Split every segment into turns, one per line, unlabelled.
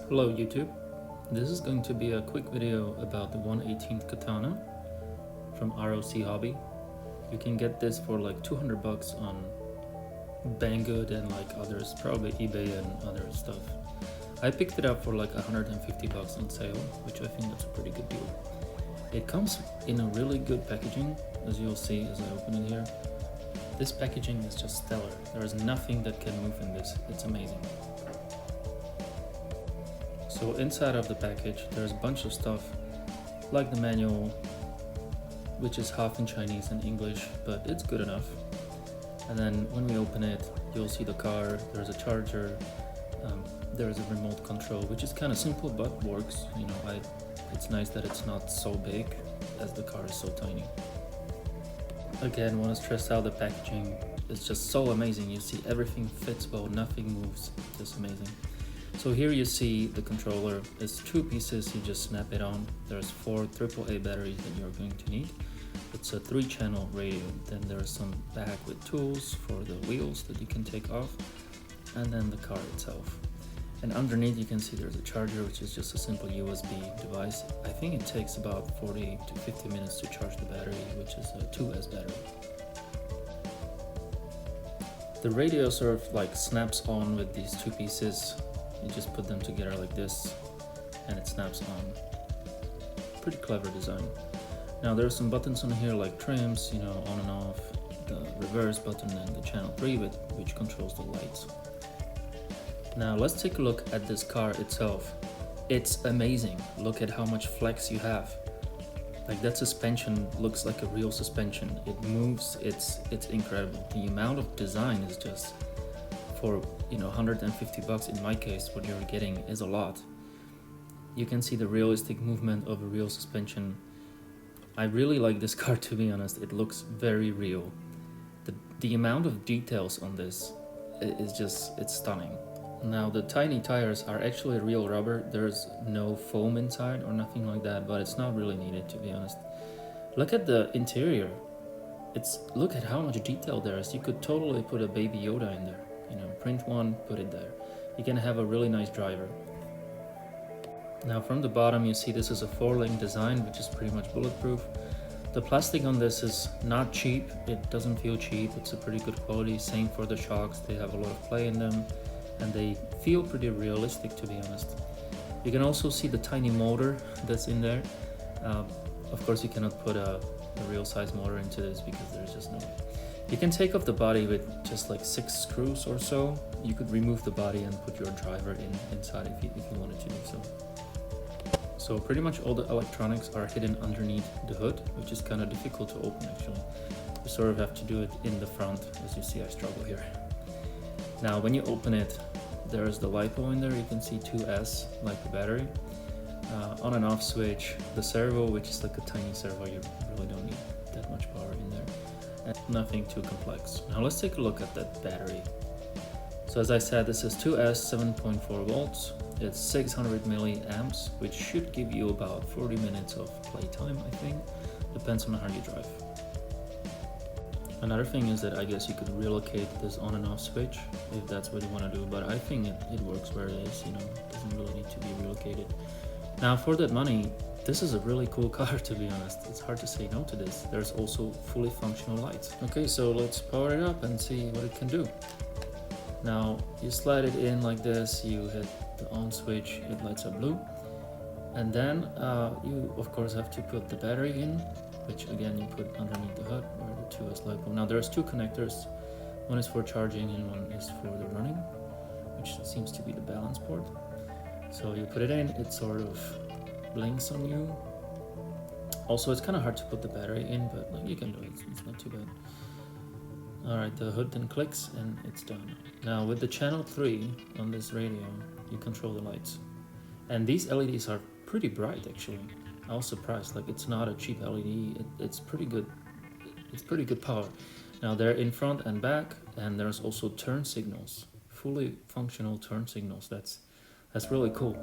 Hello YouTube, this is going to be a quick video about the 1/18th Katana from ROCHobby. You can get this for like 200 bucks on Banggood and like others, probably eBay and other stuff. I picked it up for like 150 bucks on sale, which I think that's a pretty good deal. It comes in a really good packaging, as you'll see as I open it here. This packaging is just stellar. There is nothing that can move in this, it's amazing. So inside of the package there's a bunch of stuff like the manual, which is half in Chinese and English, but it's good enough. And then when we open it, you'll see the car, there's a charger, there's a remote control, which is kind of simple but works. You know, it's nice that it's not so big as the car is so tiny. Again, want to stress out the packaging is just so amazing. You see everything fits well, nothing moves, just amazing. So here you see the controller. It's two pieces, you just snap it on. There's 4 AAA batteries that you're going to need. It's a 3-channel radio. Then there's some bag with tools for the wheels that you can take off, and then the car itself. And underneath you can see there's a charger, which is just a simple USB device. I think it takes about 40 to 50 minutes to charge the battery, which is a 2S battery. The radio sort of like snaps on with these two pieces. You just put them together like this and it snaps on. Pretty clever design. Now there's some buttons on here like trims, you know, on and off, the reverse button and the channel 3 which controls the lights. Now let's take a look at this car itself. It's amazing. Look at how much flex you have. Like that suspension looks like a real suspension. It moves, it's incredible. The amount of design is just, for 150 bucks in my case, what you're getting is a lot. You can see the realistic movement of a real suspension. I really like this car, to be honest. It looks very real. The amount of details on this is just, it's stunning. Now the tiny tires are actually real rubber. There's no foam inside or nothing like that, but it's not really needed, to be honest. Look at the interior. Look at how much detail there is. You could totally put a baby Yoda in there. Print one, put it there. You can have a really nice driver. Now from the bottom you see this is a 4-link design, which is pretty much bulletproof. The plastic on this is not cheap. It doesn't feel cheap. It's a pretty good quality. Same for the shocks. They have a lot of play in them and they feel pretty realistic, to be honest. You can also see the tiny motor that's in there. Of course you cannot put a real size motor into this because there's just no way. You can take off the body with just like 6 screws or so. You could remove the body and put your driver inside if you wanted to do so. So pretty much all the electronics are hidden underneath the hood, which is kind of difficult to open actually. You sort of have to do it in the front. As you see, I struggle here. Now when you open it, there's the LiPo in there. You can see 2S, like the battery. On and off switch, the servo, which is like a tiny servo. You really don't need that much power in there. Nothing too complex. Now let's take a look at that battery. So as I said, this is 2S 7.4 volts. It's 600 milliamps, which should give you about 40 minutes of playtime, I think. Depends on how you drive. Another thing is that I guess you could relocate this on and off switch if that's what you want to do, but I think it works where it is, it doesn't really need to be relocated. Now for that money, this is a really cool car, to be honest. It's hard to say no to this. There's also fully functional lights. Okay, so let's power it up and see what it can do. Now you slide it in like this, you hit the on switch, it lights up blue. And then you of course have to put the battery in, which again you put underneath the hood or the 2S LiPo. Now there's 2 connectors. One is for charging and one is for the running, which seems to be the balance port. So you put it in, it sort of blinks on you. Also, it's kind of hard to put the battery in, but you can do it, it's not too bad. Alright, the hood then clicks and it's done. Now with the channel 3 on this radio, you control the lights. And these LEDs are pretty bright actually. I was surprised, like it's not a cheap LED, it's pretty good. It's pretty good power. Now they're in front and back, and there's also turn signals, fully functional turn signals. That's really cool.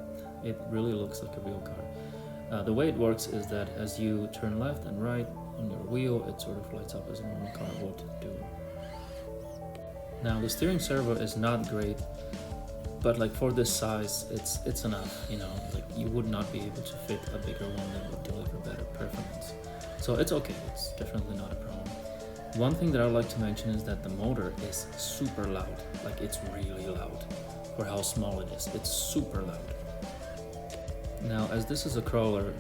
It really looks like a real car. The way it works is that as you turn left and right on your wheel, it sort of lights up as a normal car would do. Now the steering servo is not great, but like for this size, it's enough, you know, like you would not be able to fit a bigger one that would deliver better performance. So it's okay, it's definitely not a problem. One thing that I'd like to mention is that the motor is super loud, like it's really loud for how small it is. It's super loud. Now, as this is a crawler,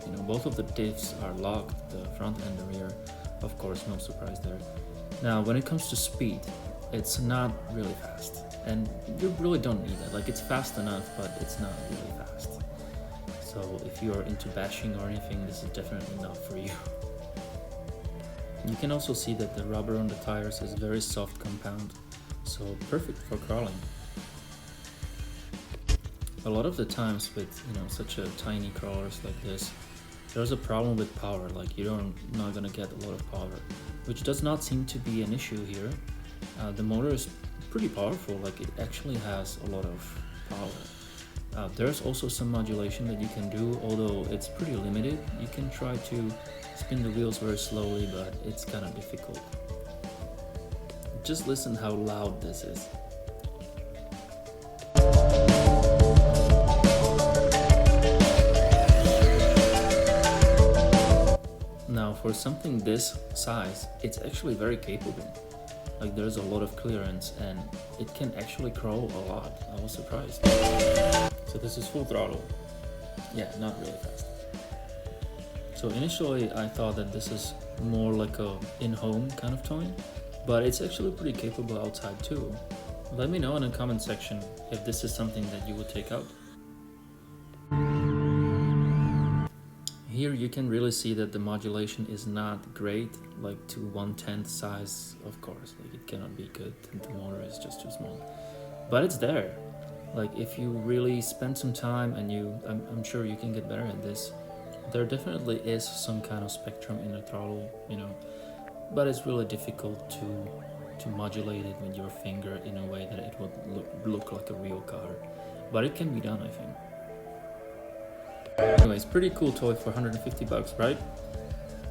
you know, both of the diffs are locked, the front and the rear. Of course, no surprise there. Now, when it comes to speed, it's not really fast, and you really don't need it. Like, it's fast enough, but it's not really fast. So if you are into bashing or anything, this is definitely not for you. You can also see that the rubber on the tires is very soft compound, so perfect for crawling. A lot of the times with, you know, such a tiny crawlers like this, there's a problem with power, like you're not gonna get a lot of power, which does not seem to be an issue here. The motor is pretty powerful, like it actually has a lot of power. There's also some modulation that you can do, although it's pretty limited. You can try to spin the wheels very slowly, but it's kind of difficult. Just listen how loud this is. Now, for something this size, it's actually very capable. Like, there's a lot of clearance and it can actually crawl a lot. I was surprised. So this is full throttle. Yeah, not really fast. So initially I thought that this is more like a in-home kind of toy, but it's actually pretty capable outside too. Let me know in the comment section if this is something that you would take out. Here you can really see that the modulation is not great, like to 1/10 size, of course, like it cannot be good, and the motor is just too small. But it's there. Like if you really spend some time and I'm sure you can get better at this. There definitely is some kind of spectrum in the throttle, you know, but it's really difficult to modulate it with your finger in a way that it would look like a real car. But it can be done, I think. Anyways, pretty cool toy for 150 bucks, right?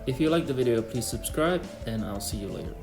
If you liked the video, please subscribe and I'll see you later.